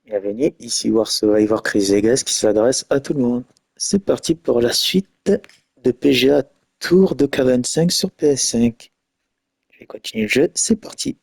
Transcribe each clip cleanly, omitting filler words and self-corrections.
Bienvenue, ici War Survivor Chris Vegas qui s'adresse à tout le monde. C'est parti pour la suite de PGA Tour de K25 sur PS5. Je vais continuer le jeu, c'est parti.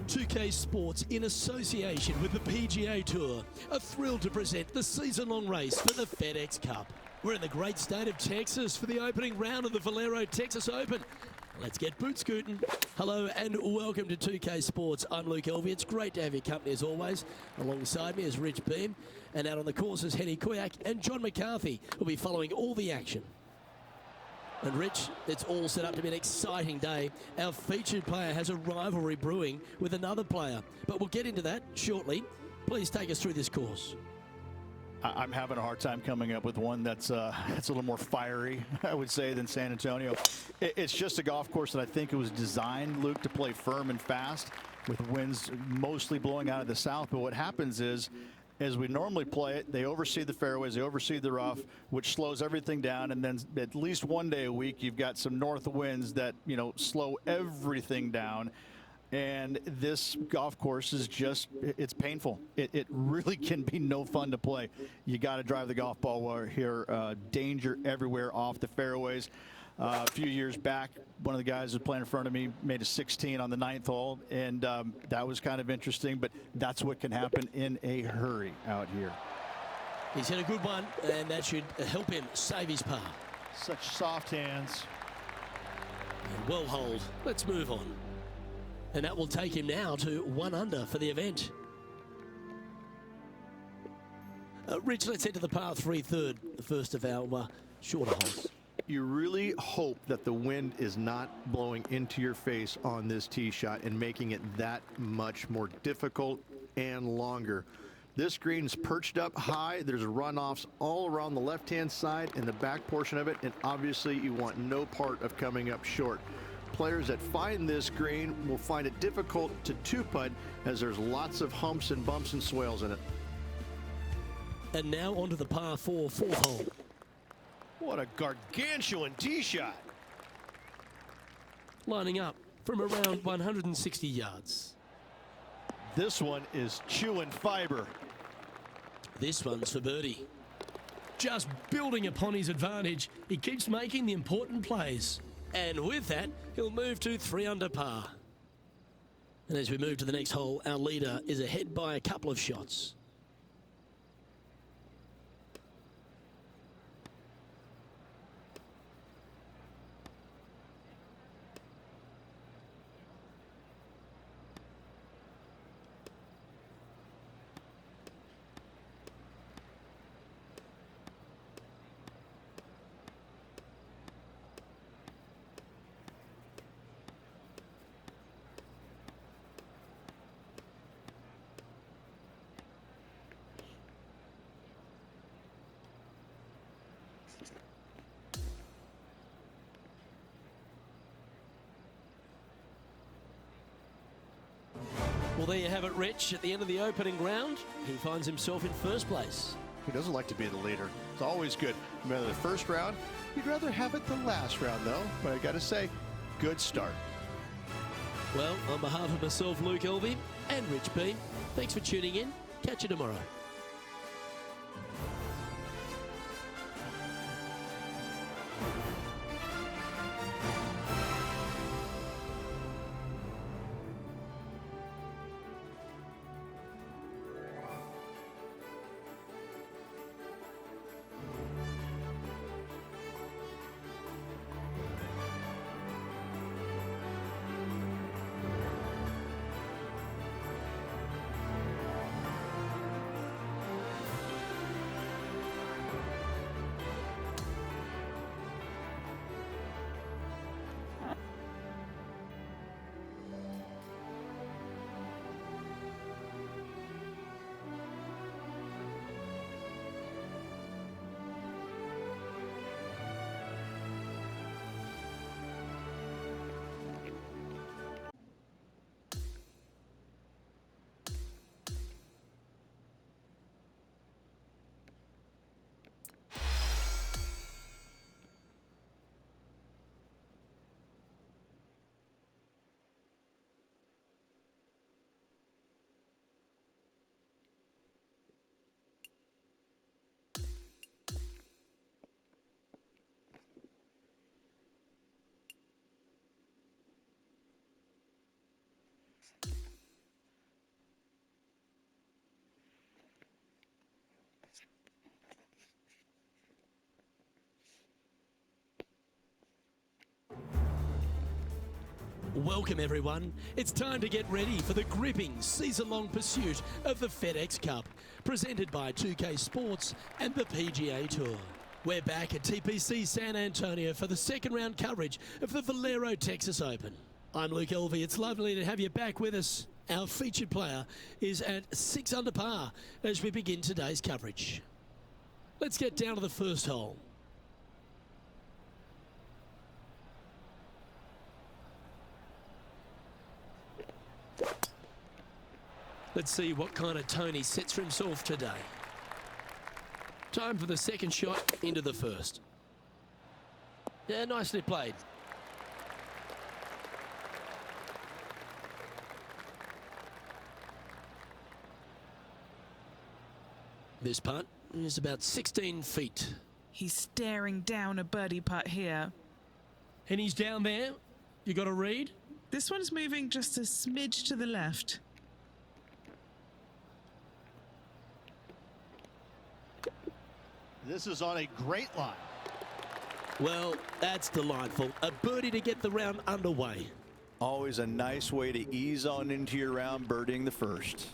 2K Sports, in association with the PGA Tour, are thrilled to present the season-long race for the FedEx Cup. We're in the great state of Texas for the opening round of the Valero Texas Open. Let's get boot scooting. Hello and welcome to 2K Sports. I'm Luke Elvey. It's great to have your company as always. Alongside me is Rich Beam, and out on the course is Henny Kuyak and John McCarthy, who'll be following all the action. And Rich, it's all set up to be an exciting day. Our featured player has a rivalry brewing with another player, but we'll get into that shortly. Please take us through this course. I'm having a hard time coming up with one that's a little more fiery, I would say, than San Antonio. It's just a golf course that I think it was designed, Luke, to play firm and fast with winds mostly blowing out of the south. But what happens is, as we normally play it, they oversee the fairways, they oversee the rough, which slows everything down. And then at least one day a week, you've got some north winds that, slow everything down. And this golf course is just, it's painful. It really can be no fun to play. You got to drive the golf ball here. Danger everywhere off the fairways. A few years back, one of the guys who was playing in front of me made a 16 on the 9th hole, and that was kind of interesting, but that's what can happen in a hurry out here. He's hit a good one, and that should help him save his par. Such soft hands. And well holed. Let's move on. And that will take him now to 1 under for the event. Rich, let's head to the par 3 third, the first of our shorter holes. You really hope that the wind is not blowing into your face on this tee shot and making it that much more difficult and longer. This green is perched up high. There's runoffs all around the left-hand side and the back portion of it, and obviously you want no part of coming up short. Players that find this green will find it difficult to two-putt as there's lots of humps and bumps and swales in it. And now onto the par 4 fourth hole. What a gargantuan tee shot. Lining up from around 160 yards. This one is chewing fiber. This one's for birdie. Just building upon his advantage, he keeps making the important plays. And with that, he'll move to 3 under par. And as we move to the next hole, our leader is ahead by a couple of shots. Well, there you have it, Rich. At the end of the opening round, he finds himself in first place. Who doesn't like to be the leader? It's always good. No matter the first round, you'd rather have it the last round, though. But I got to say, good start. Well, on behalf of myself, Luke Elvey, and Rich Beam, thanks for tuning in. Catch you tomorrow. Welcome everyone. It's time to get ready for the gripping season-long pursuit of the FedEx Cup, presented by 2K Sports and the PGA Tour. We're back at TPC San Antonio for the second round coverage of the Valero Texas Open. I'm Luke Elvey. It's lovely to have you back with us. Our featured player is at 6 under par as we begin today's coverage. Let's get down to the first hole. Let's see what kind of tone he sets for himself today. Time for the second shot into the first. Yeah, nicely played. This putt is about 16 feet. He's staring down a birdie putt here. And he's down there. You got a read? This one's moving just a smidge to the left. This is on a great line. Well, that's delightful. A birdie to get the round underway. Always a nice way to ease on into your round, birdieing the first.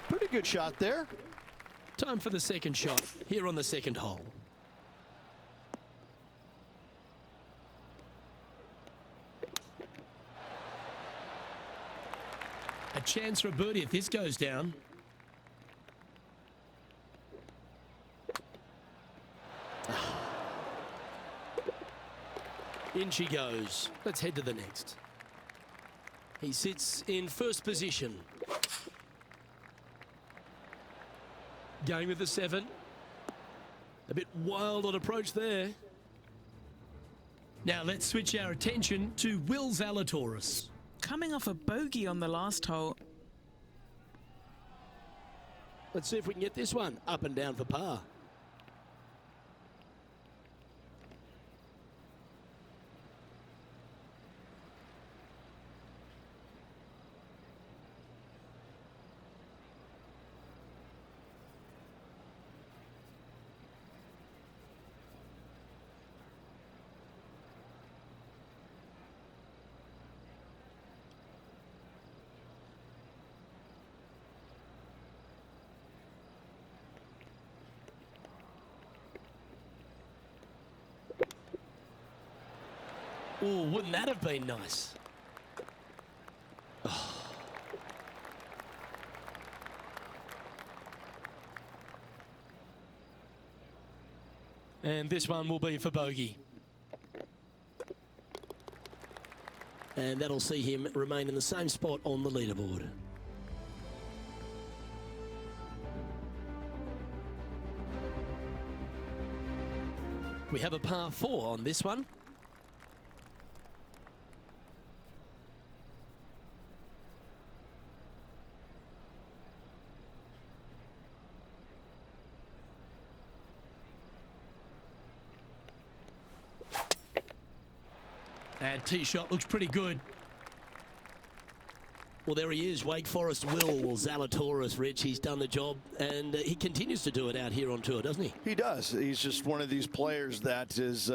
Pretty good shot there. Time for the second shot here on the second hole. A chance for a birdie if this goes down. In she goes. Let's head to the next. He sits in first position. Going with the 7. A bit wild on approach there. Now let's switch our attention to Will Zalatoris. Coming off a bogey on the last hole. Let's see if we can get this one up and down for par. Oh, wouldn't that have been nice? Oh. And this one will be for bogey. And that'll see him remain in the same spot on the leaderboard. We have a par 4 on this one. And tee shot looks pretty good. Well, there he is, Wake Forest Will Zalatoris, Rich. He's done the job, and he continues to do it out here on tour, doesn't he? He does. He's just one of these players that is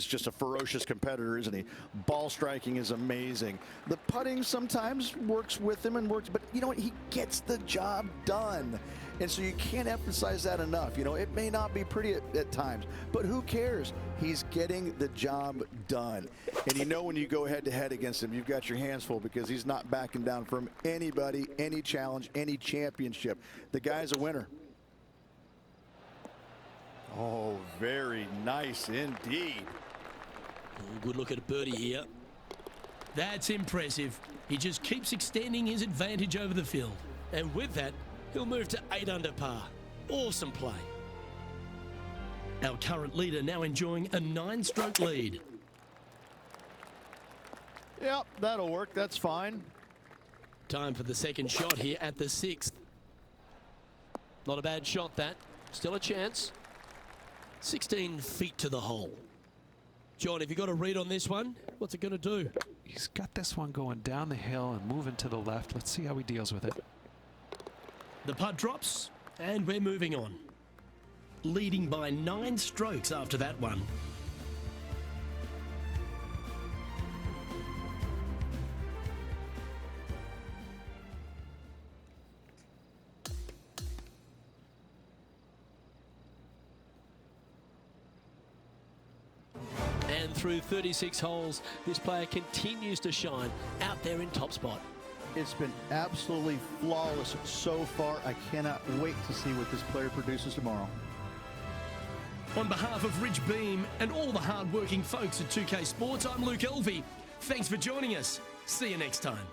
just a ferocious competitor, isn't he? Ball striking is amazing. The putting sometimes works with him and works, but you know what? He gets the job done. And so you can't emphasize that enough. You know, it may not be pretty at times, but who cares? He's getting the job done. And you know when you go head-to-head against him, you've got your hands full because he's not backing down from anybody, any challenge, any championship. The guy's a winner. Oh, very nice indeed. Oh, good look at a birdie here. That's impressive. He just keeps extending his advantage over the field. And with that, he'll move to 8 under par. Awesome play. Our current leader now enjoying a 9-stroke lead. Yep, that'll work. That's fine. Time for the second shot here at the 6th. Not a bad shot, that. Still a chance. 16 feet to the hole. John, have you got a read on this one? What's it going to do? He's got this one going down the hill and moving to the left. Let's see how he deals with it. The putt drops, and we're moving on. Leading by 9 strokes after that one. And through 36 holes, this player continues to shine out there in top spot. It's been absolutely flawless so far. I cannot wait to see what this player produces tomorrow. On behalf of Rich Beam and all the hard-working folks at 2K Sports, I'm Luke Elvey. Thanks for joining us. See you next time.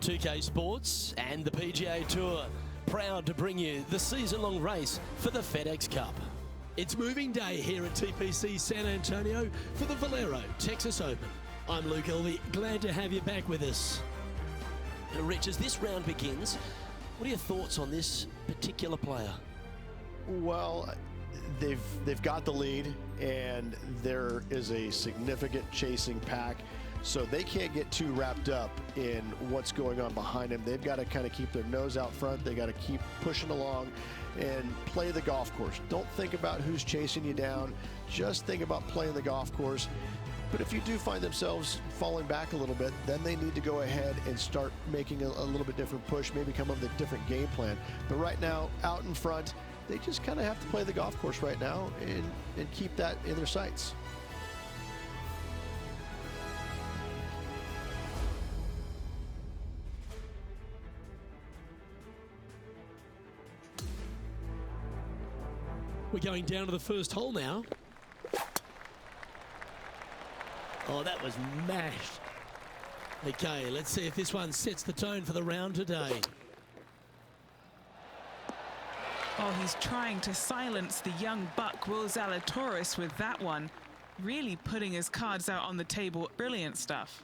.2K Sports and the PGA Tour, proud to bring you the season-long race for the FedEx Cup. It's moving day here at TPC San Antonio for the Valero Texas Open. I'm Luke Elvey, glad to have you back with us. Now, Rich, as this round begins, what are your thoughts on this particular player? Well, they've got the lead, and there is a significant chasing pack, so they can't get too wrapped up in what's going on behind them. They've got to kind of keep their nose out front. They got to keep pushing along and play the golf course. Don't think about who's chasing you down. Just think about playing the golf course. But if you do find themselves falling back a little bit, then they need to go ahead and start making a little bit different push, maybe come up with a different game plan. But right now, out in front, they just kind of have to play the golf course right now and keep that in their sights. We're going down to the first hole now. Oh, that was mashed. Okay, let's see if this one sets the tone for the round today. Oh, he's trying to silence the young buck Will Zalatoris with that one. Really putting his cards out on the table. Brilliant stuff.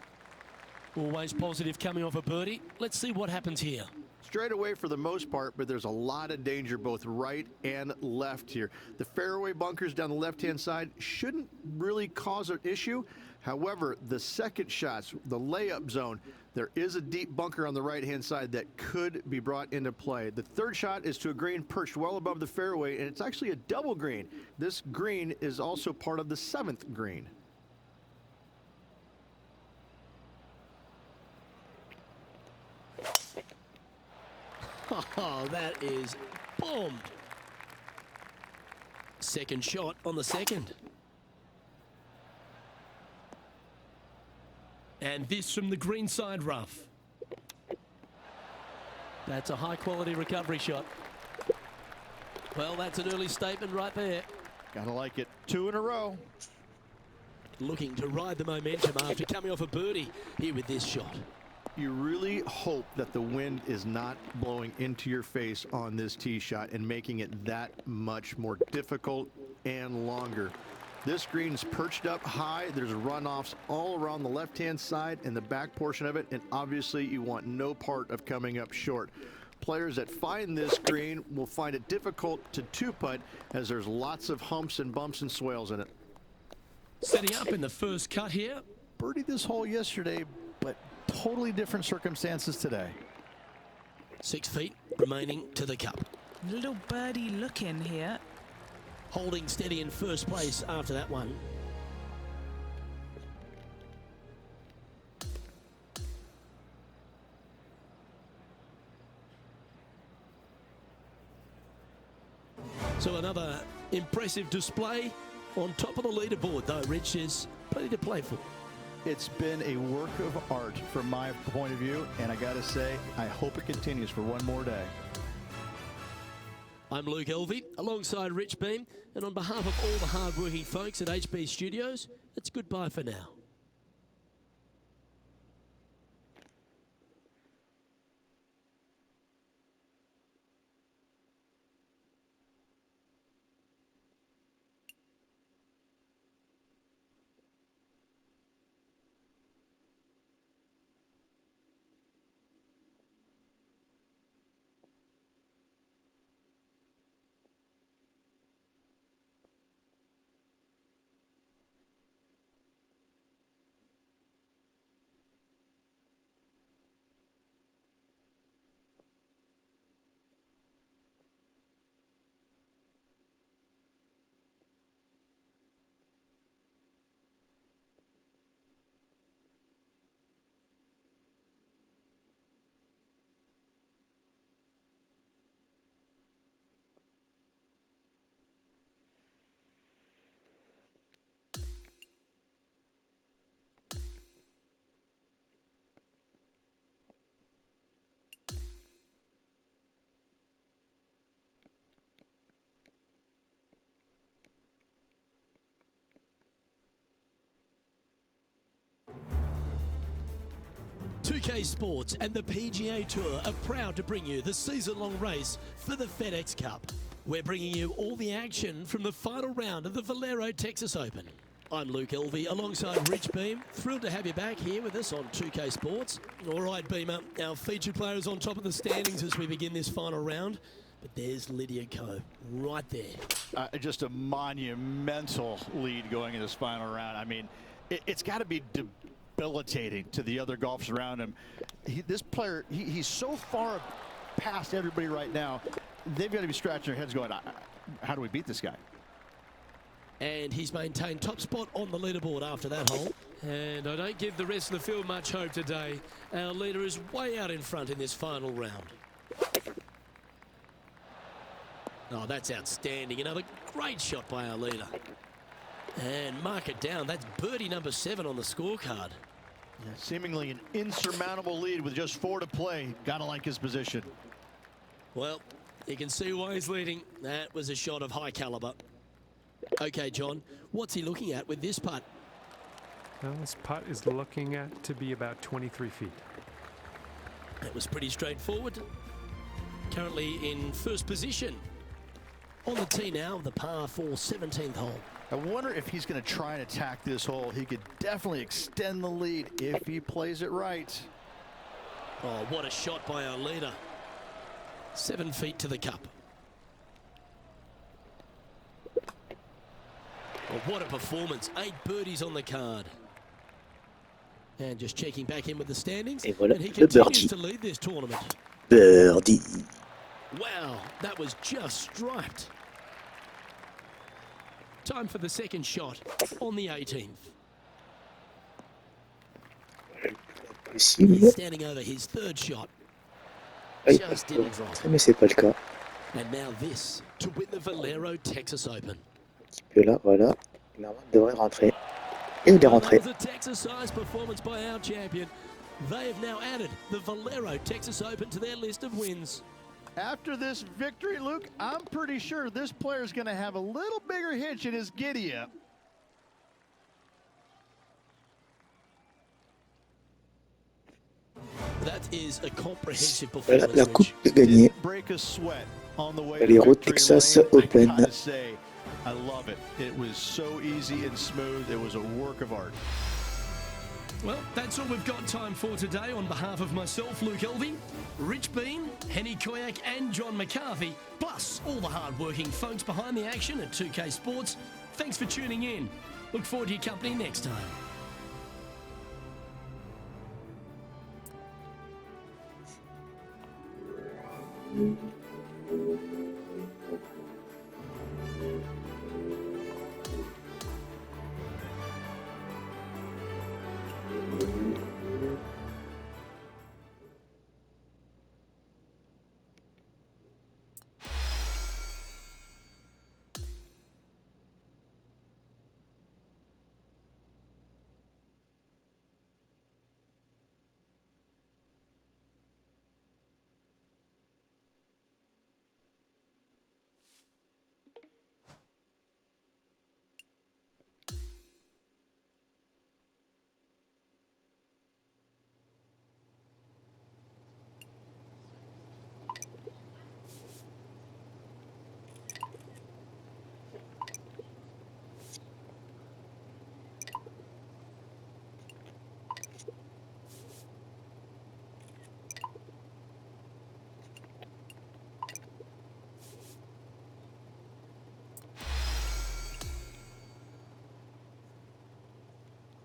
Always positive coming off a birdie. Let's see what happens here. Straight away for the most part, but there's a lot of danger both right and left here. The fairway bunkers down the left-hand side shouldn't really cause an issue. However, the second shots, the layup zone, there is a deep bunker on the right-hand side that could be brought into play. The third shot is to a green perched well above the fairway, and it's actually a double green. This green is also part of the 7th green. Oh, that is bombed. Second shot on the second. And this from the greenside rough. That's a high quality recovery shot. Well, that's an early statement right there. Gotta like it. 2 in a row. Looking to ride the momentum after coming off a birdie here with this shot. You really hope that the wind is not blowing into your face on this tee shot and making it that much more difficult and longer. This green's perched up high. There's runoffs all around the left-hand side and the back portion of it, and obviously you want no part of coming up short. Players that find this green will find it difficult to two-putt as there's lots of humps and bumps and swales in it. Setting up in the first cut here. Birdied this hole yesterday, but totally different circumstances today. 6 feet remaining to the cup. Little birdie look in here. Holding steady in first place after that one. So another impressive display on top of the leaderboard, though, Rich. There's plenty to play for. It's been a work of art from my point of view, and I gotta say, I hope it continues for one more day. I'm Luke Elvey, alongside Rich Beam, and on behalf of all the hard-working folks at HB Studios, it's goodbye for now. UK Sports and the PGA Tour are proud to bring you the season-long race for the FedEx Cup. We're bringing you all the action from the final round of the Valero Texas Open. I'm Luke Elvey alongside Rich Beam. Thrilled to have you back here with us on 2K Sports. All right, Beamer, our featured player is on top of the standings as we begin this final round. But there's Lydia Ko right there. Just a monumental lead going in this final round. I mean, it's got to be debilitating to the other golfers around him. This player, he's so far past everybody right now. They've got to be scratching their heads going, how do we beat this guy? And he's maintained top spot on the leaderboard after that hole. And I don't give the rest of the field much hope today. Our leader is way out in front in this final round. Oh, that's outstanding. Another great shot by our leader. And mark it down. That's birdie number 7 on the scorecard. Yeah, seemingly an insurmountable lead with just 4 to play. Gotta like his position. Well, you can see why he's leading. That was a shot of high caliber. Okay, John, what's he looking at with this putt? Well, this putt is looking at to be about 23 feet. That was pretty straightforward. Currently in first position On the tee now, the par 4 17th hole. I wonder if he's going to try and attack this hole. He could definitely extend the lead if he plays it right. Oh, what a shot by our leader. 7 feet to the cup. Oh, what a performance. 8 birdies on the card. And just checking back in with the standings. Et voilà, And he le continues birdie. to lead this tournament. Birdie. Wow, that was just striped. Time for the second shot on the 18th. Possible. He's standing over his third shot. Aïe, Just didn't drop. mais c'est pas le cas. And now this to win the Valero Texas Open. Un petit peu là, voilà. Normalement, il devrait rentrer. Et il est Well, rentré. that was a Texas-sized performance by our champion. They have now added the Valero Texas Open to their list of wins. After this victory, Luke, I'm pretty sure this player's going to have a little bigger hitch in his giddy-up. That is a comprehensive Voilà, performance, la coupe Rich. est gagnée. Break a sweat on the way Valero to victory Texas lane. Open. I gotta say, I love it. It was so easy and smooth. It was a work of art. Well, that's all we've got time for today. On behalf of myself, Luke Elvey, Rich Bean, Henny Koyak and John McCarthy, plus all the hard-working folks behind the action at 2K Sports, thanks for tuning in. Look forward to your company next time.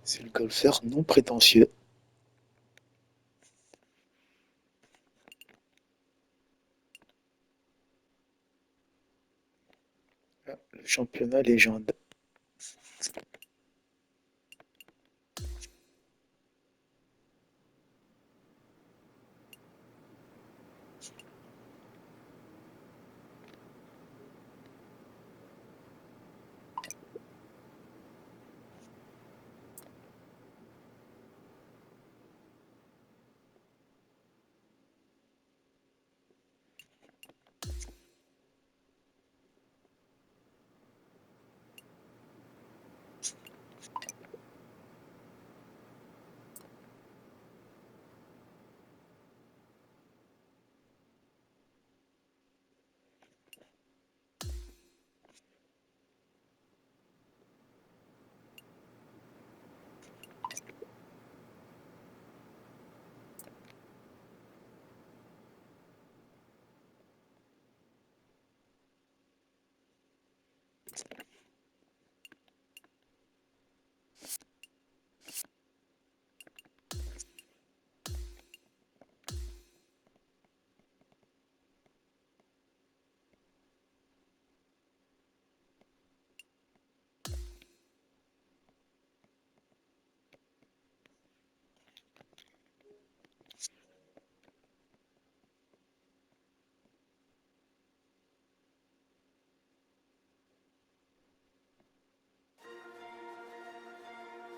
C'est le golfeur non prétentieux. Ah, le championnat légende.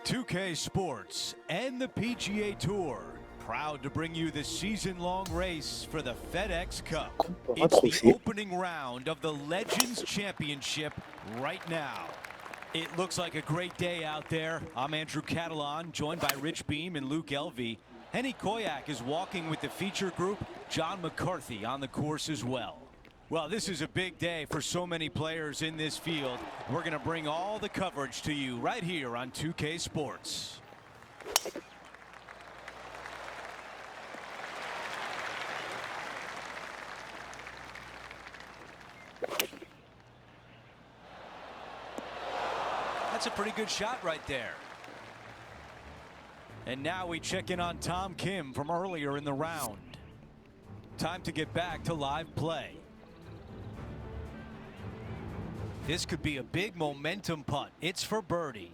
.2K Sports and the PGA Tour, proud to bring you the season-long race for the FedEx Cup. It's the opening round of the Legends Championship right now. It looks like a great day out there. I'm Andrew Catalan, joined by Rich Beam and Luke Elvey. Henny Koyak is walking with the feature group. John McCarthy on the course as well. Well, this is a big day for so many players in this field. We're going to bring all the coverage to you right here on 2K Sports. That's a pretty good shot right there. And now we check in on Tom Kim from earlier in the round. Time to get back to live play. This could be a big momentum putt. It's for birdie.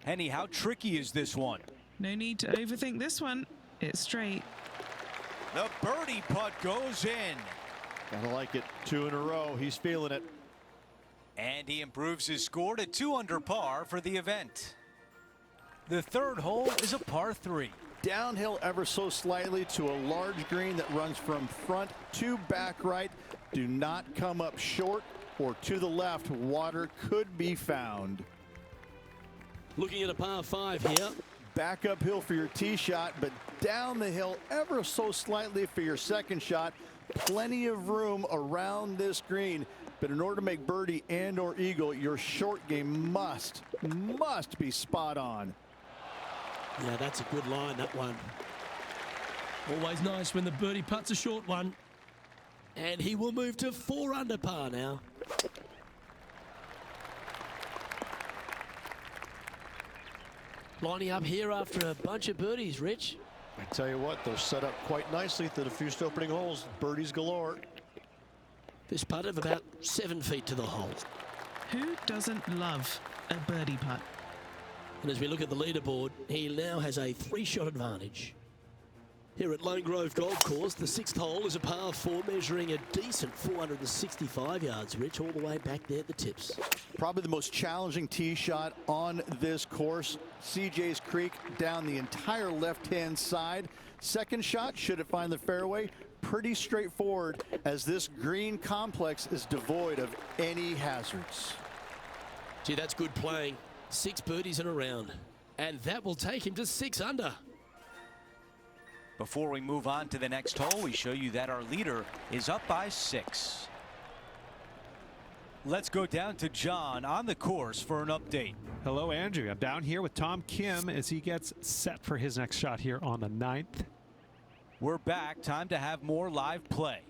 Henny, how tricky is this one? No need to overthink this one. It's straight. The birdie putt goes in. Gotta like it. 2 in a row. He's feeling it. And he improves his score to 2 under par for the event. The third hole is a par 3. Downhill ever so slightly to a large green that runs from front to back right. Do not come up short or to the left. Water could be found. Looking at a par 5 here. Back uphill for your tee shot, but down the hill ever so slightly for your second shot. Plenty of room around this green, but in order to make birdie and or eagle, your short game must be spot on. Yeah, that's a good line, that one. Always nice when the birdie putt's a short one. And he will move to 4 under par now. Lining up here after a bunch of birdies, Rich. I tell you what, they're set up quite nicely through the first opening holes. Birdies galore. This putt of about 7 feet to the hole. Who doesn't love a birdie putt? And as we look at the leaderboard, he now has a 3-shot advantage. Here at Lone Grove Golf Course, the 6th hole is a par 4 measuring a decent 465 yards, Rich, all the way back there at the tips. Probably the most challenging tee shot on this course. CJ's Creek down the entire left-hand side. Second shot, should it find the fairway, pretty straightforward as this green complex is devoid of any hazards. Gee, that's good playing. 6 birdies in a round. And that will take him to 6 under. Before we move on to the next hole, we show you that our leader is up by 6. Let's go down to John on the course for an update. Hello, Andrew. I'm down here with Tom Kim as he gets set for his next shot here on the 9th. We're back. Time to have more live play.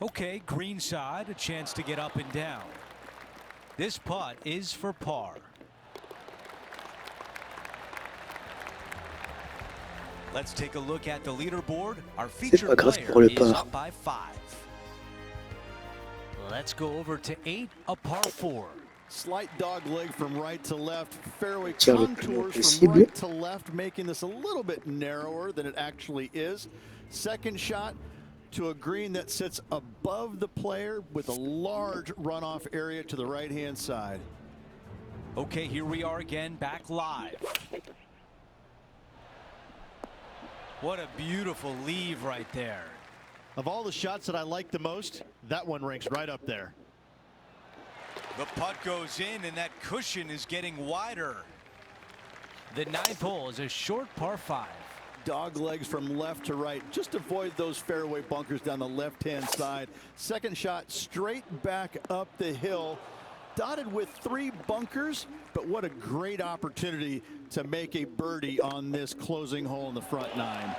Okay, green side, a chance to get up and down. This putt is for par. Let's take a look at the leaderboard. Our featured player is up by 5. Let's go over to 8, a par 4. Slight dog leg from right to left. Fairway contours from right to left, making this a little bit narrower than it actually is. Second shot to a green that sits above the player with a large runoff area to the right-hand side. Okay, here we are again, back live. What a beautiful leave right there. Of all the shots that I like the most, that one ranks right up there. The putt goes in and that cushion is getting wider. The 9th hole is a short par 5. Dog legs from left to right. Just avoid those fairway bunkers down the left-hand side. Second shot straight back up the hill. Dotted with 3 bunkers, but what a great opportunity to make a birdie on this closing hole in the front 9.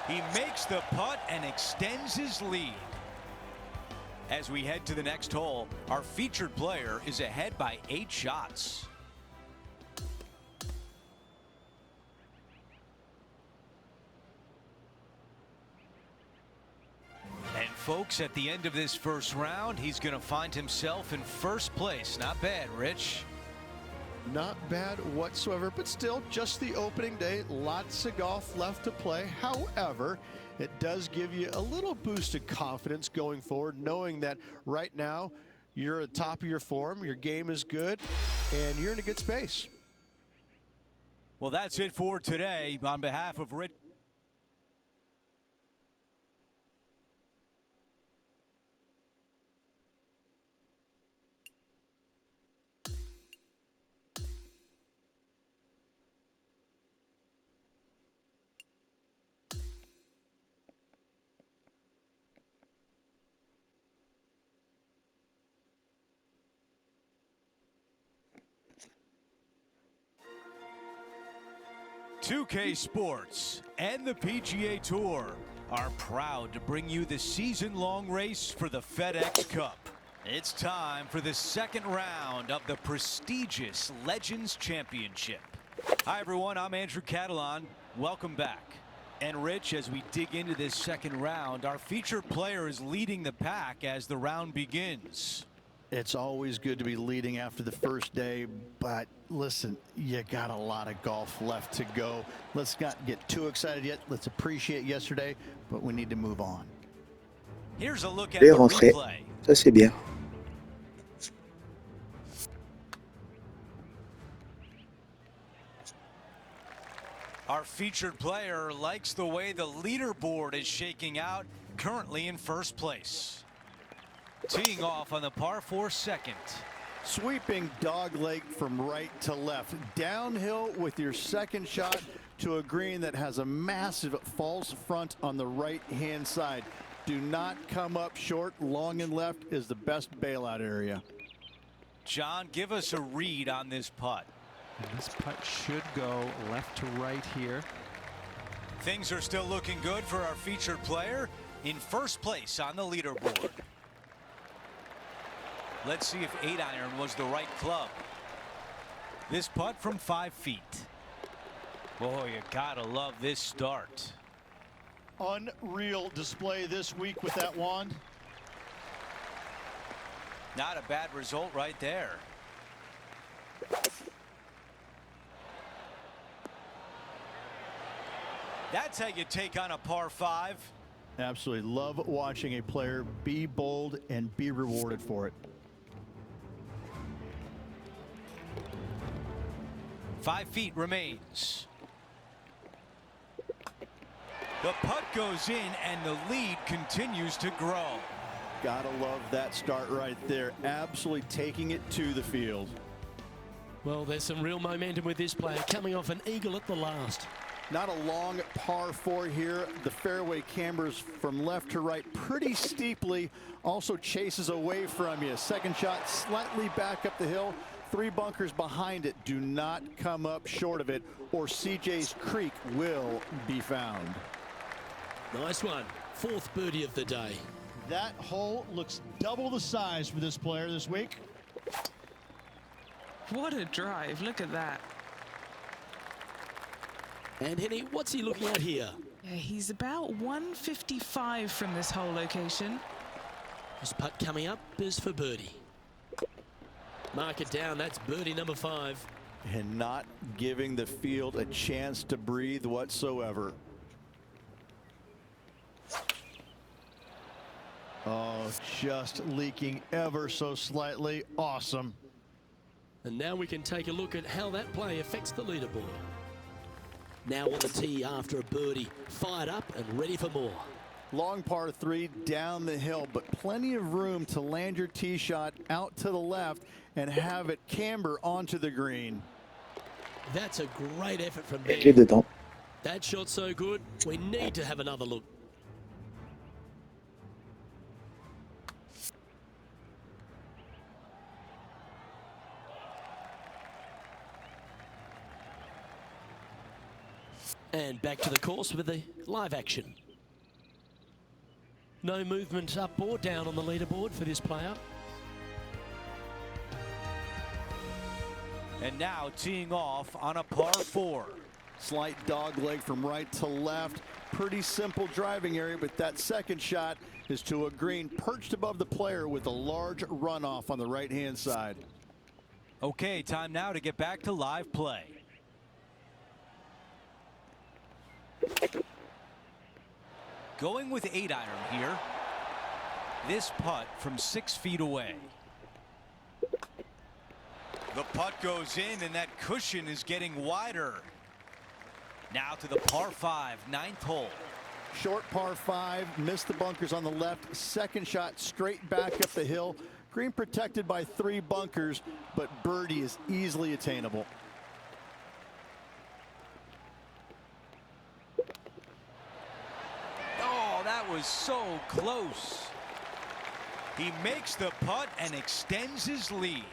He makes the putt and extends his lead. As we head to the next hole, our featured player is ahead by 8 shots. And folks, at the end of this first round, he's going to find himself in first place. Not bad, Rich. Not bad whatsoever, but still just the opening day. Lots of golf left to play. However, it does give you a little boost of confidence going forward, knowing that right now you're at the top of your form, your game is good, and you're in a good space. Well, that's it for today. On behalf of Rich. 2K Sports and the PGA Tour are proud to bring you the season-long race for the FedEx Cup. It's time for the second round of the prestigious Legends Championship. Hi everyone, I'm Andrew Catalan. Welcome back. And Rich, as we dig into this second round, our featured player is leading the pack as the round begins. It's always good to be leading after the first day, but listen, you got a lot of golf left to go. Let's not get too excited yet. Let's appreciate yesterday, but we need to move on. Here's a look at the rentré. replay. Ça c'est bien. Our featured player likes the way the leaderboard is shaking out, currently in first place. Teeing off on the par 4 second. Sweeping dogleg from right to left. Downhill with your second shot to a green that has a massive false front on the right-hand side. Do not come up short. Long and left is the best bailout area. John, give us a read on this putt. And this putt should go left to right here. Things are still looking good for our featured player in first place on the leaderboard. Let's see if 8-iron was the right club. This putt from 5 feet. Boy, you gotta love this start. Unreal display this week with that wand. Not a bad result right there. That's how you take on a par 5. Absolutely love watching a player be bold and be rewarded for it. 5 feet remains. The putt goes in and the lead continues to grow. Gotta love that start right there. Absolutely taking it to the field. Well, there's some real momentum with this player, coming off an eagle at the last. Not a long par 4 here. The fairway cambers from left to right pretty steeply. Also chases away from you. Second shot slightly back up the hill. 3 bunkers behind it. Do not come up short of it, or CJ's Creek will be found. Nice one. 4th birdie of the day. That hole looks double the size for this player this week. What a drive. Look at that. And Henny, what's he looking at here? Yeah, he's about 155 from this hole location. This putt coming up is for birdie. Mark it down. That's birdie number 5. And not giving the field a chance to breathe whatsoever. Oh, just leaking ever so slightly. Awesome. And now we can take a look at how that play affects the leaderboard. Now on the tee after a birdie, fired up and ready for more. Long par 3 down the hill, but plenty of room to land your tee shot out to the left and have it camber onto the green. That's a great effort from Clé Ben. dedans. That shot's so good, we need to have another look. And back to the course with the live action. No movement up or down on the leaderboard for this player. And now teeing off on a par 4. Slight dog leg from right to left. Pretty simple driving area, but that second shot is to a green perched above the player with a large runoff on the right-hand side. Okay, time now to get back to live play. Going with 8-iron here. This putt from 6 feet away. The putt goes in and that cushion is getting wider. Now to the par 5, 9th hole. Short par 5, missed the bunkers on the left. Second shot straight back up the hill. Green protected by 3 bunkers, but birdie is easily attainable. Oh, that was so close. He makes the putt and extends his lead.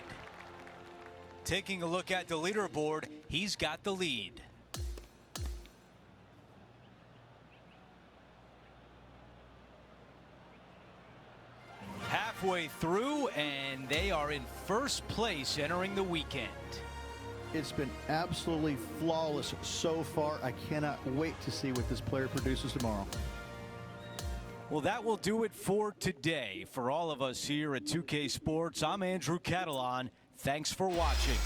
Taking a look at the leaderboard, he's got the lead. halfway through, and they are in first place entering the weekend. It's been absolutely flawless so far. I cannot wait to see what this player produces tomorrow. Well, that will do it for today. For all of us here at 2K Sports, I'm Andrew Catalan. Thanks for watching.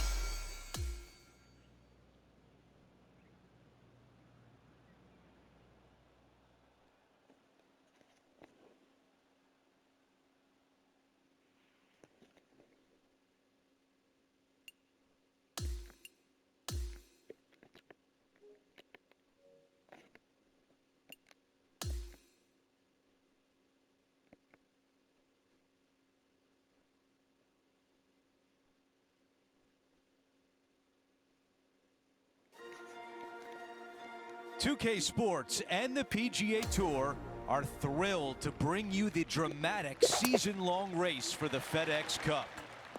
.2K Sports and the PGA Tour are thrilled to bring you the dramatic season-long race for the FedEx Cup.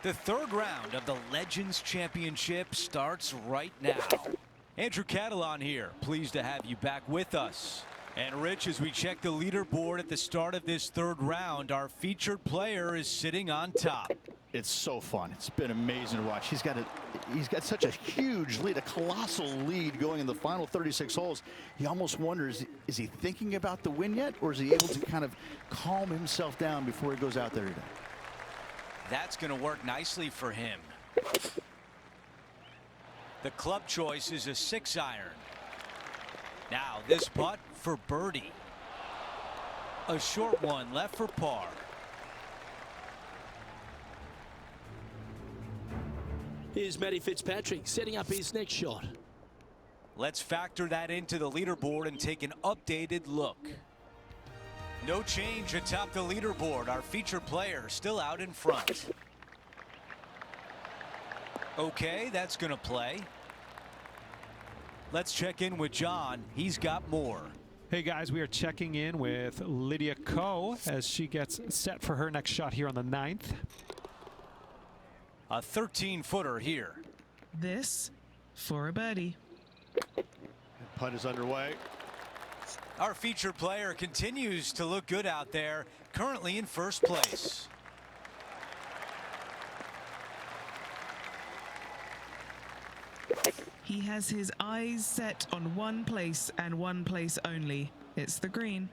The third round of the Legends Championship starts right now. Andrew Catalan here, pleased to have you back with us. And Rich, as we check the leaderboard at the start of this third round, our featured player is sitting on top. It's so fun. It's been amazing to watch. He's got such a huge lead, a colossal lead going in the final 36 holes. You almost wonder, is he thinking about the win yet, or is he able to kind of calm himself down before he goes out there today? That's going to work nicely for him. The club choice is a 6-iron. Now this putt for birdie. A short one left for par. Here's Matty Fitzpatrick setting up his next shot. Let's factor that into the leaderboard and take an updated look. No change atop the leaderboard. Our featured player still out in front. Okay, that's going to play. Let's check in with John. He's got more. Hey guys, we are checking in with Lydia Ko as she gets set for her next shot here on the 9th. A 13-footer here. This for a birdie. Putt is underway. Our featured player continues to look good out there, currently in first place. He has his eyes set on one place and one place only. It's the green.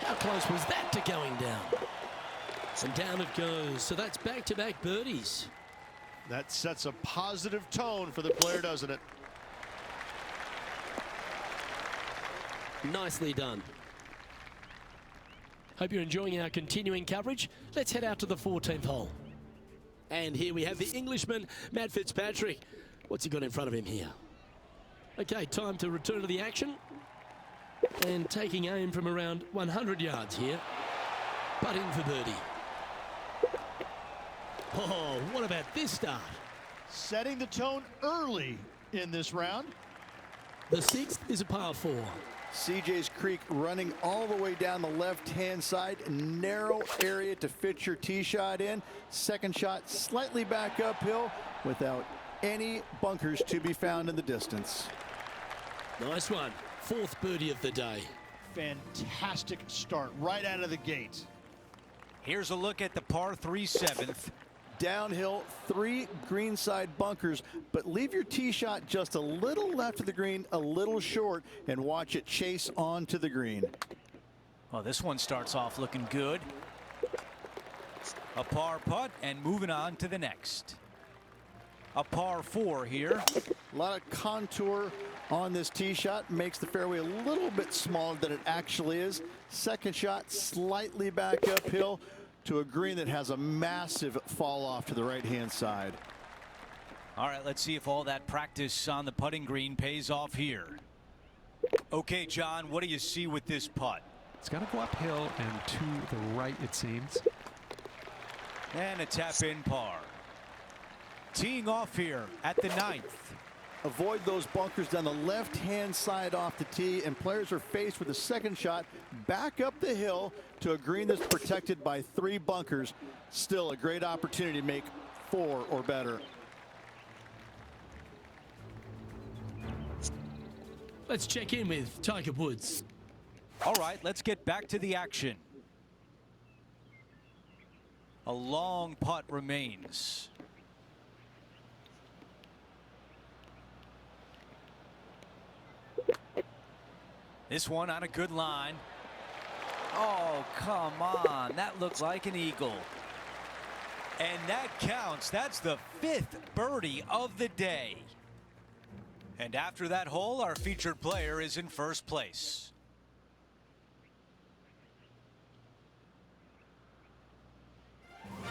How close was that to going down? And down it goes. So that's back-to-back birdies. That sets a positive tone for the player, doesn't it? Nicely done. Hope you're enjoying our continuing coverage. Let's head out to the 14th hole. And here we have the Englishman, Matt Fitzpatrick. What's he got in front of him here? Okay, time to return to the action. And taking aim from around 100 yards here. Putting for birdie. Oh, what about this start? Setting the tone early in this round. The 6th is a par 4. CJ's Creek running all the way down the left-hand side. Narrow area to fit your tee shot in. Second shot slightly back uphill without any bunkers to be found in the distance. Nice one. 4th birdie of the day. Fantastic start right out of the gate. Here's a look at the par 3 7th. Downhill, 3 greenside bunkers, but leave your tee shot just a little left of the green, a little short, and watch it chase on to the green. Well, this one starts off looking good. A par putt and moving on to the next. A par 4 here. A lot of contour on this tee shot, makes the fairway a little bit smaller than it actually is. Second shot slightly back uphill to a green that has a massive fall off to the right-hand side. All right, let's see if all that practice on the putting green pays off here. Okay, John, what do you see with this putt? It's got to go uphill and to the right, it seems. And a tap in par. Teeing off here at the 9th. Avoid those bunkers down the left-hand side off the tee, and players are faced with a second shot back up the hill to a green that's protected by 3 bunkers. Still a great opportunity to make 4 or better. Let's check in with Tiger Woods. All right, let's get back to the action. A long putt remains. This one on a good line. Oh, come on. That looks like an eagle. And that counts. That's the 5th birdie of the day. And after that hole, our featured player is in first place.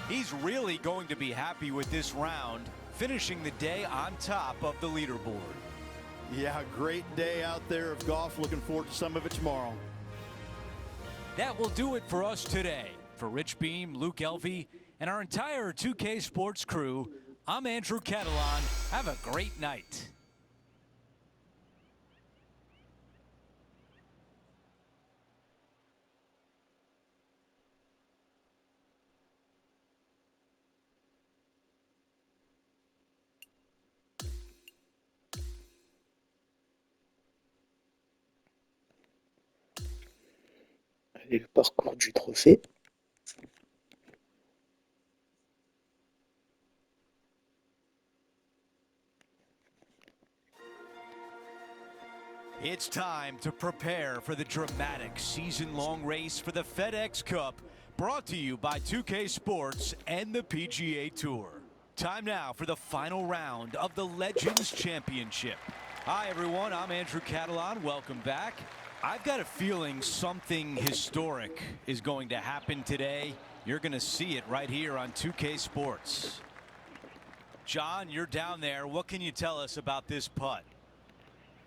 He's really going to be happy with this round, finishing the day on top of the leaderboard. Yeah, great day out there of golf. Looking forward to some of it tomorrow. That will do it for us today. For Rich Beam, Luke Elvey, and our entire 2K Sports crew, I'm Andrew Catalan. Have a great night. Allez, le parcours du trophée. It's time to prepare for the dramatic season-long race for the FedEx Cup, brought to you by 2K Sports and the PGA Tour. Time now for the final round of the Legends Championship. Hi, everyone. I'm Andrew Catalan. Welcome back. I've got a feeling something historic is going to happen today. You're going to see it right here on 2K Sports. John, you're down there. What can you tell us about this putt?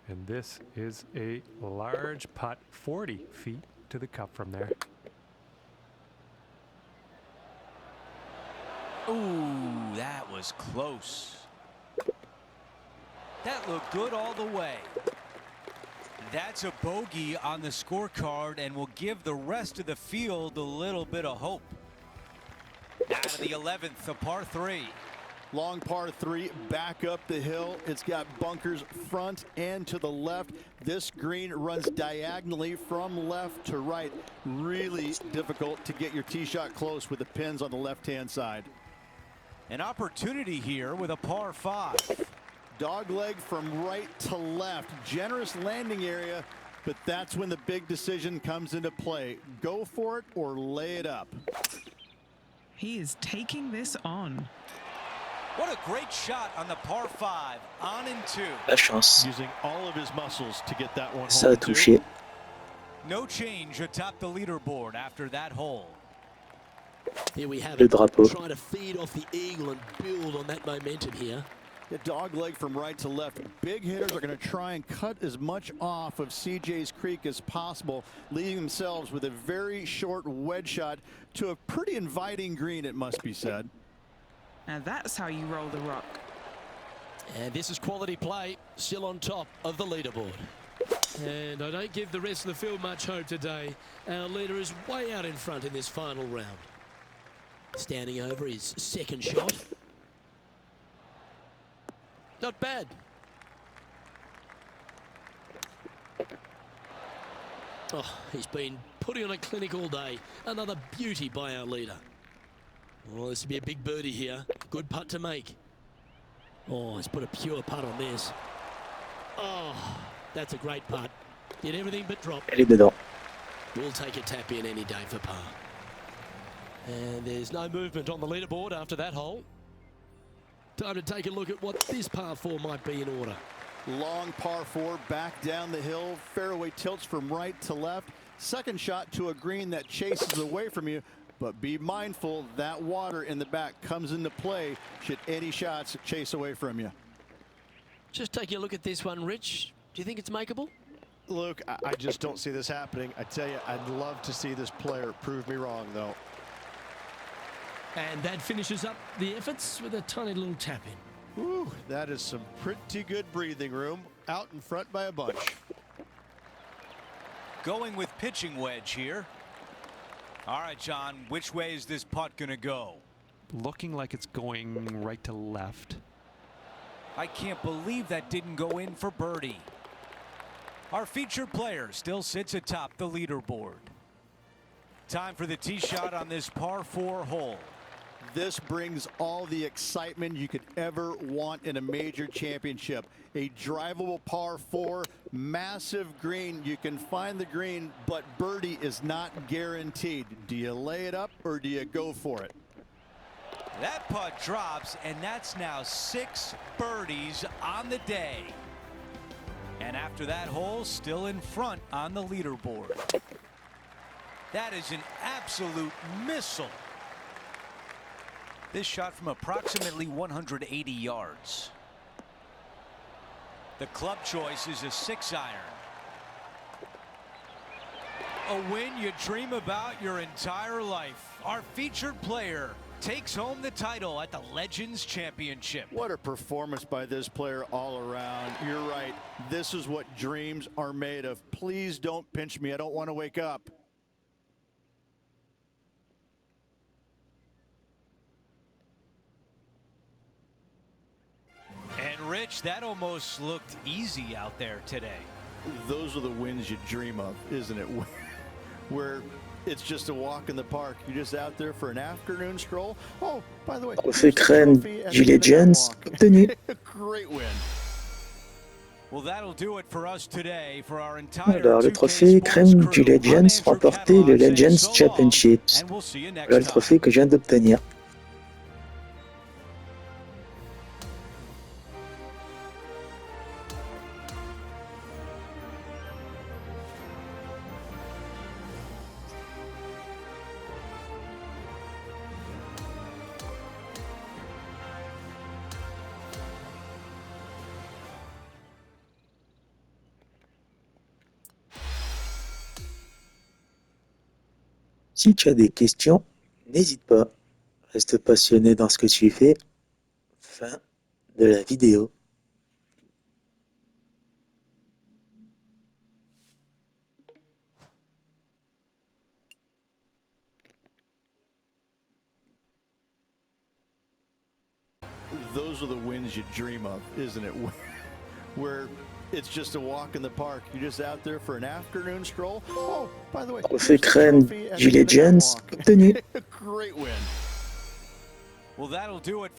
And this is a large putt, 40 feet to the cup from there. Ooh, that was close. That looked good all the way. That's a bogey on the scorecard and will give the rest of the field a little bit of hope. Now to the 11th, a par 3. Long par 3, back up the hill. It's got bunkers front and to the left. This green runs diagonally from left to right. Really difficult to get your tee shot close with the pins on the left-hand side. An opportunity here with a par 5. Dogleg from right to left. Generous landing area, but that's when the big decision comes into play. Go for it or lay it up. He is taking this on. What a great shot on the par 5, on and 2. La chance. Using all of his muscles to get that one Ça a home, too. touché. No change atop the leaderboard after that hole. Here we have Le it. drapeau. Trying to feed off the eagle and build on that momentum here. The dog leg from right to left. Big hitters are going to try and cut as much off of CJ's Creek as possible, leaving themselves with a very short wedge shot to a pretty inviting green, it must be said. Now that's how you roll the rock. And this is quality play, still on top of the leaderboard. And I don't give the rest of the field much hope today. Our leader is way out in front in this final round. Standing over his second shot. Not bad. Oh, he's been putting on a clinic all day. Another beauty by our leader. Oh, this will be a big birdie here. Good putt to make. Oh, he's put a pure putt on this. Oh, that's a great putt. Did everything but drop. Elle est dedans. We'll take a tap in any day for par. And there's no movement on the leaderboard after that hole. Time to take a look at what this par 4 might be in order. Long par 4, back down the hill. Fairway tilts from right to left. Second shot to a green that chases away from you. But be mindful that water in the back comes into play should any shots chase away from you. Just taking a look at this one, Rich. Do you think it's makeable? Luke, I just don't see this happening. I tell you, I'd love to see this player prove me wrong, though. And that finishes up the efforts with a tiny little tap in. Whew, that is some pretty good breathing room out in front by a bunch. Going with pitching wedge here. All right, John, which way is this putt going to go? Looking like it's going right to left. I can't believe that didn't go in for birdie. Our featured player still sits atop the leaderboard. Time for the tee shot on this par 4 hole. This brings all the excitement you could ever want in a major championship. A drivable par 4, massive green. You can find the green, but birdie is not guaranteed. Do you lay it up or do you go for it? That putt drops, and that's now 6 birdies on the day. And after that hole, still in front on the leaderboard. That is an absolute missile. This shot from approximately 180 yards. The club choice is a 6-iron. A win you dream about your entire life. Our featured player takes home the title at the Legends Championship. What a performance by this player all around. You're right. This is what dreams are made of. Please don't pinch me. I don't want to wake up. And Rich, that almost looked easy out there today. Those are the wins you dream of, isn't it? Where it's just a walk in the park. You're just out there for an afternoon stroll. Oh, by the way, trophée Crème du Legends obtenu. Great win. Well, that'll do it for us today for our entire Alors, le trophée Crème du Legends remporté le Legends Championships. Voilà le trophée que je viens d'obtenir. Si tu as des questions, n'hésite pas. Reste passionné dans ce que tu fais. Fin de la vidéo. Those are the wins you dream of, isn't it? Where it's just a walk in the park. You're just out there for an afternoon stroll. Oh, by the way, trophée Crème du Legends obtenu. Great win. Well, that'll do it.